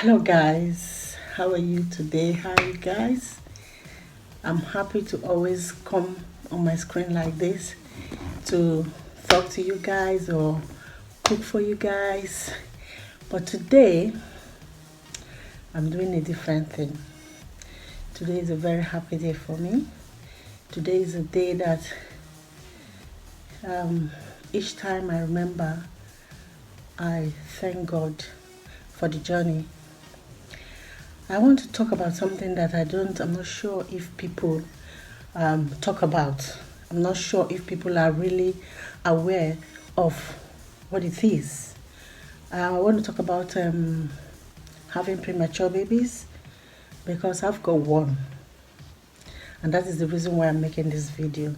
Hello guys, how are you today? How are you guys? I'm happy to always come on my screen like this to talk to you guys or cook for you guys. But today I'm doing a different thing. Today is a very happy day for me. Today is a day that um, each time I remember, I thank God for the journey. I want to talk about something that I'm not sure if people talk about. I'm not sure if people are really aware of what it is. I want to talk about having premature babies because I've got one, and that is the reason why I'm making this video.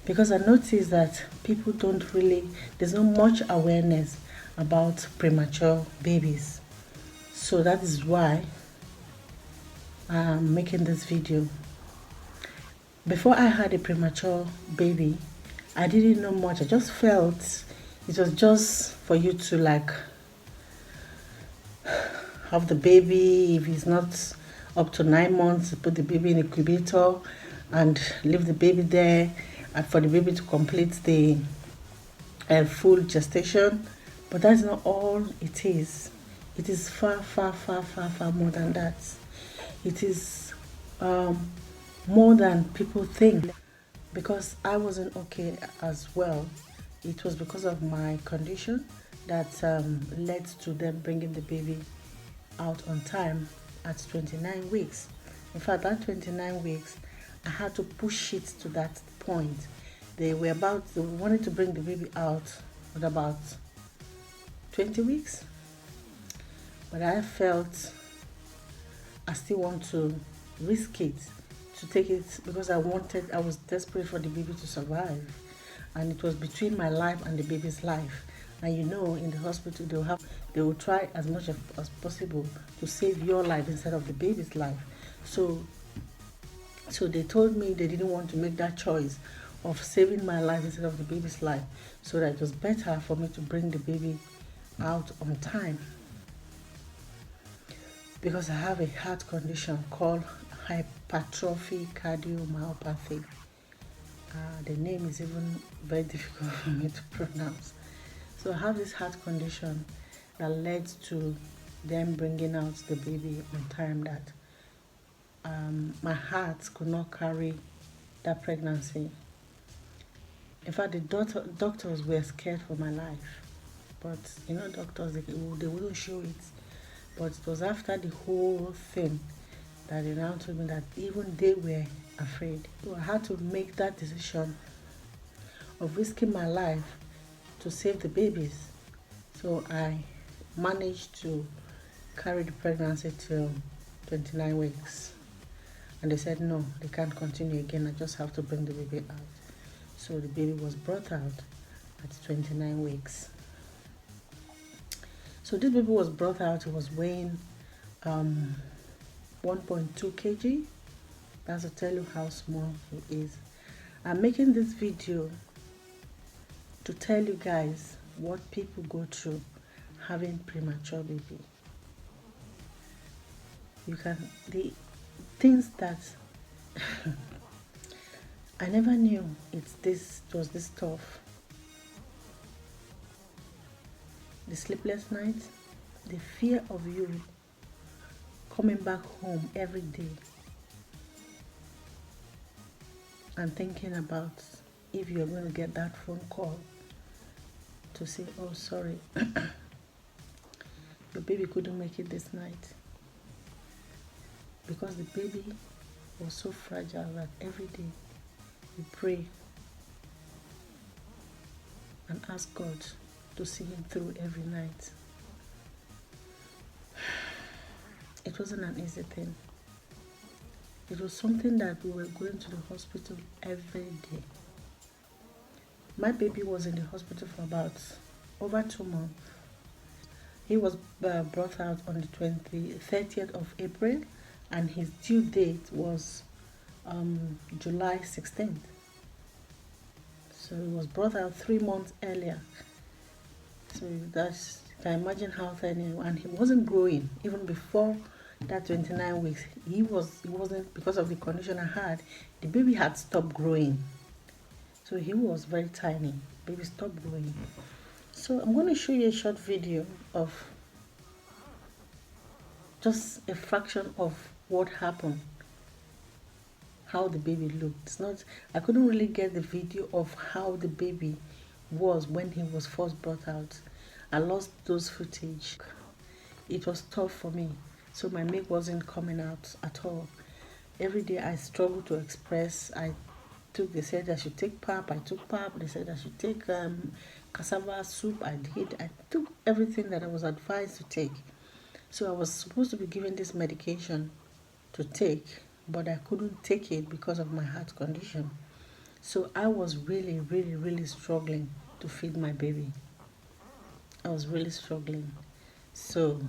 Because I noticed that people don't really, there's not much awareness about premature babies. So that is why I'm making this video. Before I had a premature baby, I didn't know much. I just felt it was just for you to like have the baby. If it's not up to 9 months, put the baby in a incubator and leave the baby there and for the baby to complete the full gestation. But that's not all it is. It is far, far, far, far, far more than that. It is more than people think. Because I wasn't okay as well. It was because of my condition that led to them bringing the baby out on time at 29 weeks. In fact, at 29 weeks, I had to push it to that point. They wanted to bring the baby out at about 20 weeks, but I felt I still want to risk it, to take it, because I was desperate for the baby to survive, and it was between my life and the baby's life. And you know, in the hospital they will try as much as possible to save your life instead of the baby's life. So they told me they didn't want to make that choice of saving my life instead of the baby's life, so that it was better for me to bring the baby out on time, because I have a heart condition called Hypatrophycadiomyopathy. The name is even very difficult for me to pronounce. So I have this heart condition that led to them bringing out the baby on time, that my heart could not carry that pregnancy. In fact, the doctors were scared for my life. But you know, doctors, they wouldn't show it. But it was after the whole thing that they now told me that even they were afraid. So I had to make that decision of risking my life to save the babies. So I managed to carry the pregnancy till 29 weeks. And they said no, they can't continue again. I just have to bring the baby out. So the baby was brought out at 29 weeks. So this baby was brought out, it was weighing 1.2 kg. That's to tell you how small it is. I'm making this video to tell you guys what people go through having premature baby. The things that I never knew it was this tough. The sleepless nights, the fear of you coming back home every day and thinking about if you're going to get that phone call to say, oh sorry, your baby couldn't make it this night. Because the baby was so fragile that every day you pray and ask God to see him through every night. It wasn't an easy thing. It was something that we were going to the hospital every day. My baby was in the hospital for about over 2 months. He was brought out on the 30th of April, and his due date was July 16th. So he was brought out 3 months earlier. So You can imagine how tiny, and he wasn't growing even before that 29 weeks. He wasn't, because of the condition I had, the baby had stopped growing. So he was very tiny. Baby stopped growing. So I'm going to show you a short video of just a fraction of what happened, how the baby looked. It's not, I couldn't really get the video of how the baby was when he was first brought out. I lost those footage. It was tough for me, so my milk wasn't coming out at all. Every day I struggled to express. They said I should take pap, I took pap. They said I should take cassava soup, I did. I took everything that I was advised to take. So I was supposed to be given this medication to take, but I couldn't take it because of my heart condition. So I was really, really, really struggling to feed my baby. I was really struggling. So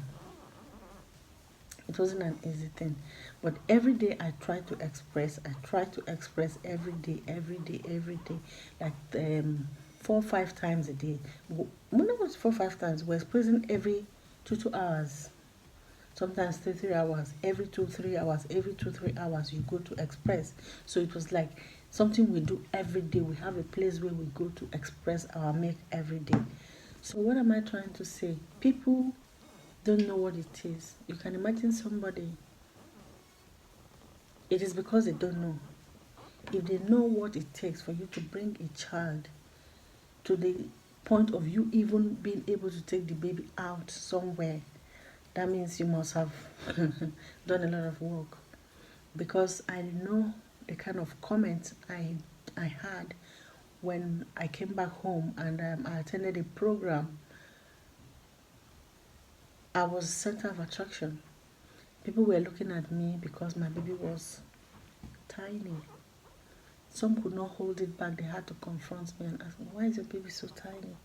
it wasn't an easy thing. But every day I tried to express every day, like 4 or 5 times a day. When it was 4 or 5 times, we're expressing every 2 hours. Sometimes 3 hours, every 2-3 hours, every 2-3 hours you go to express. So it was like something we do every day. We have a place where we go to express our milk every day. So what am I trying to say? People don't know what it is. You can imagine somebody, it is because they don't know. If they know what it takes for you to bring a child to the point of you even being able to take the baby out somewhere, that means you must have done a lot of work. Because I know the kind of comments I had when I came back home and I attended a program. I was center of attraction. People were looking at me because my baby was tiny. Some could not hold it back. They had to confront me and ask me, why is your baby so tiny?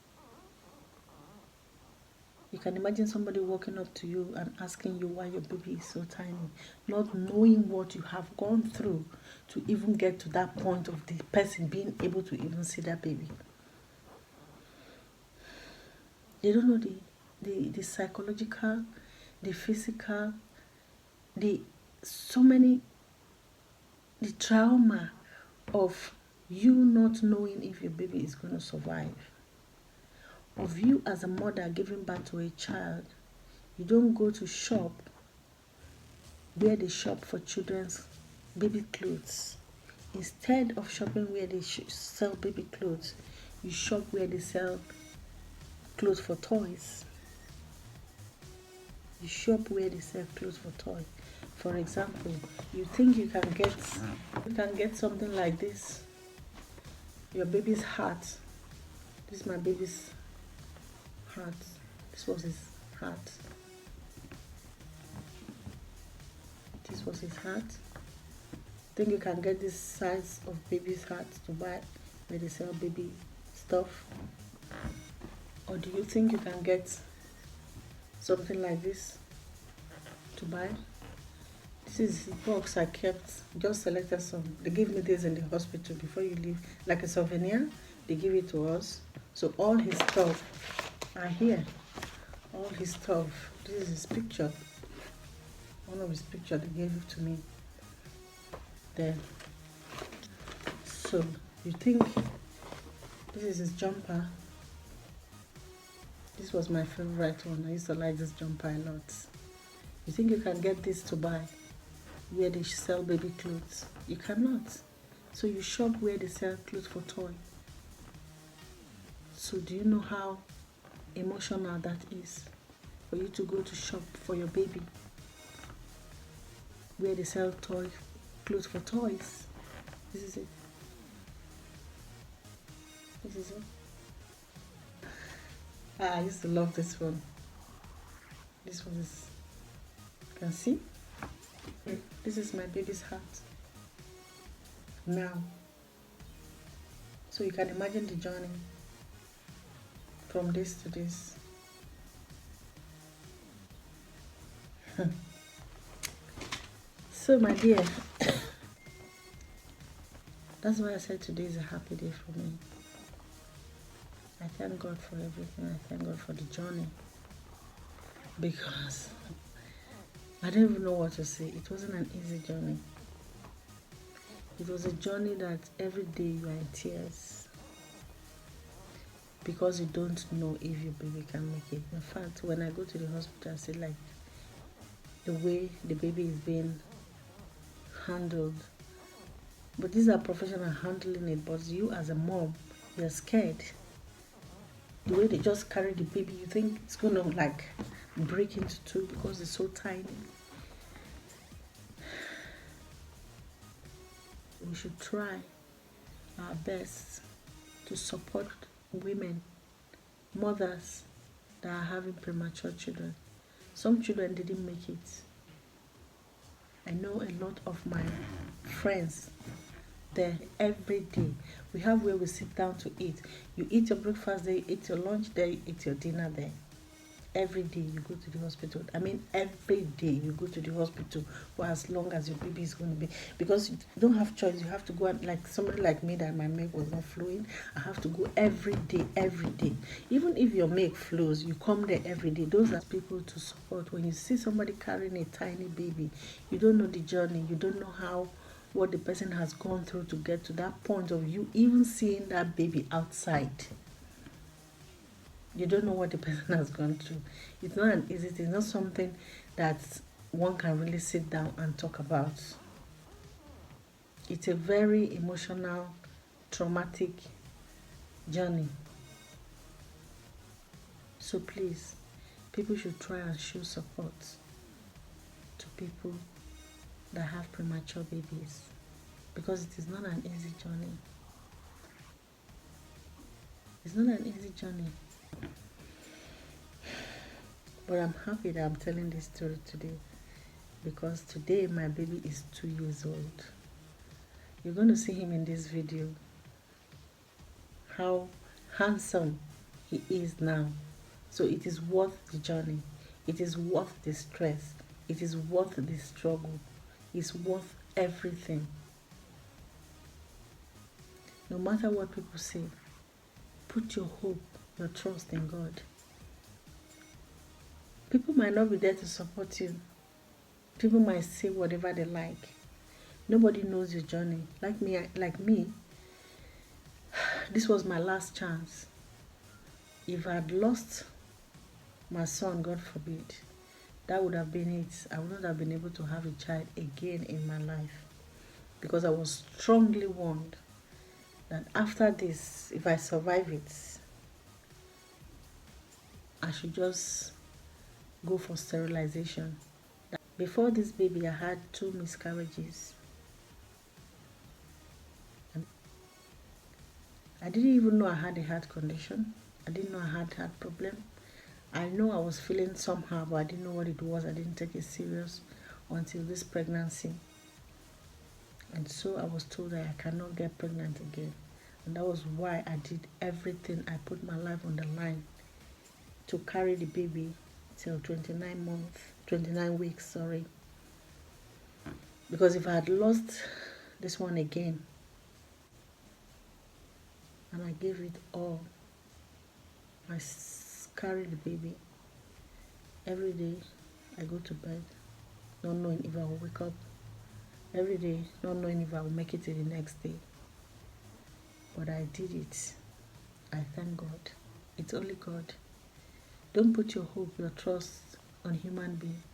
You can imagine somebody walking up to you and asking you why your baby is so tiny, not knowing what you have gone through to even get to that point of the person being able to even see that baby. They don't know the psychological, the physical, the trauma of you not knowing if your baby is going to survive. Of you as a mother giving birth to a child, you don't go to shop where they shop for children's baby clothes. Instead of shopping where they sell baby clothes, you shop where they sell clothes for toys. You shop where they sell clothes for toys. For example, you think you can get something like this. Your baby's heart. This is my baby's heart. This was his heart. This was his heart. Think you can get this size of baby's heart to buy where they sell baby stuff? Or do you think you can get something like this to buy? This is the box I kept. Just selected some. They gave me this in the hospital before you leave, like a souvenir. They give it to us. So all his stuff are here. All his stuff. This is his picture. One of his pictures, they gave it to me. There. So you think this is his jumper? This was my favorite one. I used to like this jumper a lot. You think you can get this to buy where they sell baby clothes? You cannot. So you shop where they sell clothes for toy. So do you know how emotional that is for you to go to shop for your baby where they sell clothes for toys? This is it. This is it. I used to love this one. This one is, you can see? This is my baby's heart. Now. So you can imagine the journey from this to this. So my dear, that's why I said today is a happy day for me. I thank God for everything. I thank God for the journey. because I don't even know what to say. It wasn't an easy journey. It was a journey that every day you are in tears because you don't know if your baby can make it. In fact, when I go to the hospital, I say like the way the baby is being handled. But these are professionals handling it, but you as a mom, you're scared. The way they just carry the baby, you think it's going to like break into two because it's so tiny. We should try our best to support women, mothers that are having premature children. Some children didn't make it. I know a lot of my friends there every day. We have where we sit down to eat. You eat your breakfast there, you eat your lunch there, you eat your dinner there. Every day you go to the hospital. I mean, every day you go to the hospital for as long as your baby is going to be. Because you don't have choice. You have to go and, like somebody like me that my milk was not flowing, I have to go every day, every day. Even if your milk flows, you come there every day. Those are people to support. When you see somebody carrying a tiny baby, you don't know the journey. You don't know what the person has gone through to get to that point of you even seeing that baby outside. You don't know what the person has gone through. It's not an easy thing. It's not something that one can really sit down and talk about. It's a very emotional, traumatic journey. So please, people should try and show support to people that have premature babies, because it is not an easy journey. It's not an easy journey. But I'm happy that I'm telling this story today, because today my baby is 2 years old. You're going to see him in this video, how handsome he is now. So it is worth the journey. It is worth the stress. It is worth the struggle. It's worth everything. No matter what people say, put your hope, your trust in God. People might not be there to support you. People might say whatever they like. Nobody knows your journey. Like me, this was my last chance. If I had lost my son, God forbid, that would have been it. I would not have been able to have a child again in my life, because I was strongly warned that after this, if I survive it, I should just go for sterilization. Before this baby, I had 2 miscarriages. And I didn't even know I had a heart condition. I didn't know I had heart problem. I know I was feeling somehow, but I didn't know what it was. I didn't take it serious until this pregnancy. And so I was told that I cannot get pregnant again. And that was why I did everything. I put my life on the line to carry the baby till 29 weeks, sorry. Because if I had lost this one again, and I gave it all, I carry the baby every day. I go to bed not knowing if I will wake up, every day not knowing if I will make it to the next day. But I did it. I thank God. It's only God. Don't put your hope, your trust on human beings.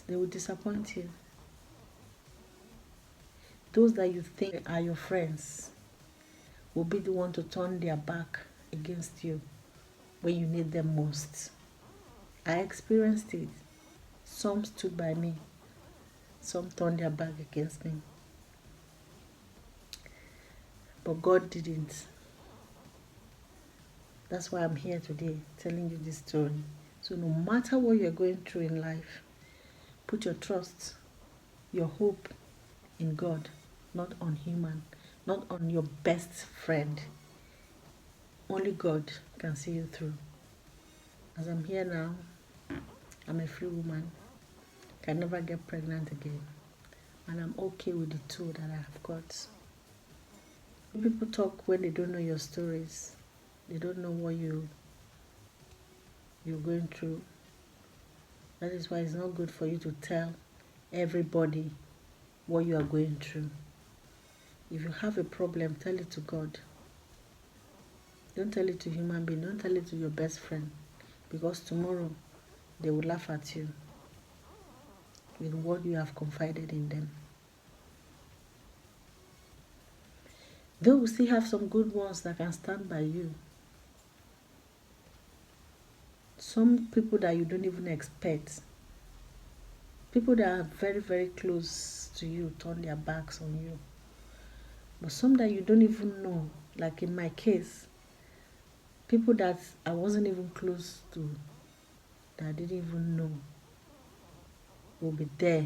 They will disappoint you. Those that you think are your friends will be the one to turn their back against you when you need them most. I experienced it. Some stood by me. Some turned their back against me. But God didn't. That's why I'm here today telling you this story. So no matter what you're going through in life, put your trust, your hope in God, not on human, not on your best friend. Only God can see you through. As I'm here now, I'm a free woman, can never get pregnant again, and I'm okay with the 2 that I have got. People talk when they don't know your stories. They don't know what you're going through. That is why it's not good for you to tell everybody what you are going through. If you have a problem, tell it to God. Don't tell it to human being. Don't tell it to your best friend, because tomorrow they will laugh at you with what you have confided in them. Though we still have some good ones that can stand by you. Some people that you don't even expect. People that are very, very close to you turn their backs on you. But some that you don't even know, like in my case, people that I wasn't even close to, that I didn't even know, will be there,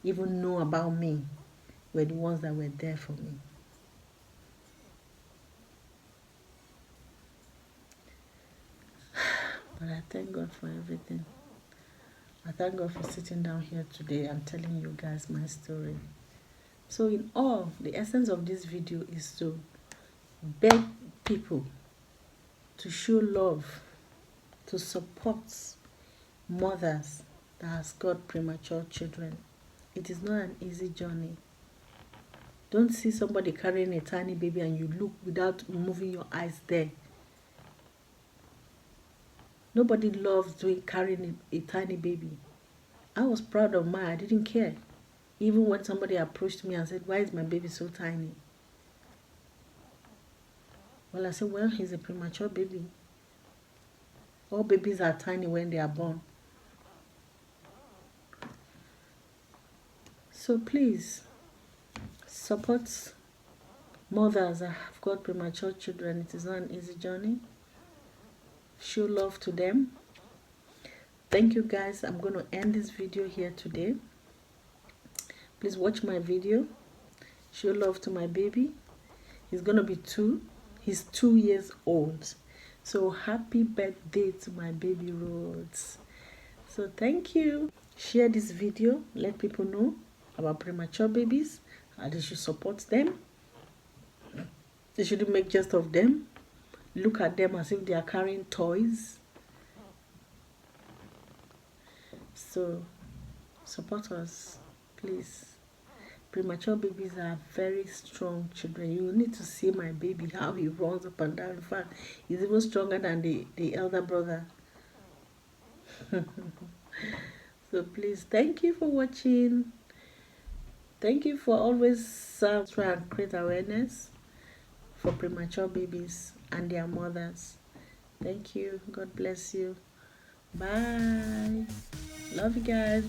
even know about me, were the ones that were there for me. But I thank God for everything. I thank God for sitting down here today and telling you guys my story. So in all, the essence of this video is to beg people to show love, to support mothers that has got premature children. It is not an easy journey. Don't see somebody carrying a tiny baby and you look without moving your eyes there. Nobody loves carrying a tiny baby. I was proud of mine. I didn't care. Even when somebody approached me and said, "Why is my baby so tiny?" Well, I said, well, he's a premature baby. All babies are tiny when they are born. So please, support mothers that have got premature children. It is not an easy journey. Show love to them. Thank you guys. I'm going to end this video here today. Please watch my video. Show love to my baby. He's going to be 2. He's 2 years old. So happy birthday to my baby Rhodes. So thank you. Share this video. Let people know about premature babies, and they should support them. They shouldn't make jest of them. Look at them as if they are carrying toys. So support us, please. Premature babies are very strong children. You need to see my baby, how he runs up and down. In fact, he's even stronger than the elder brother. So please, thank you for watching. Thank you for always trying to create awareness for premature babies and their mothers. Thank you. God bless you. Bye. Love you guys.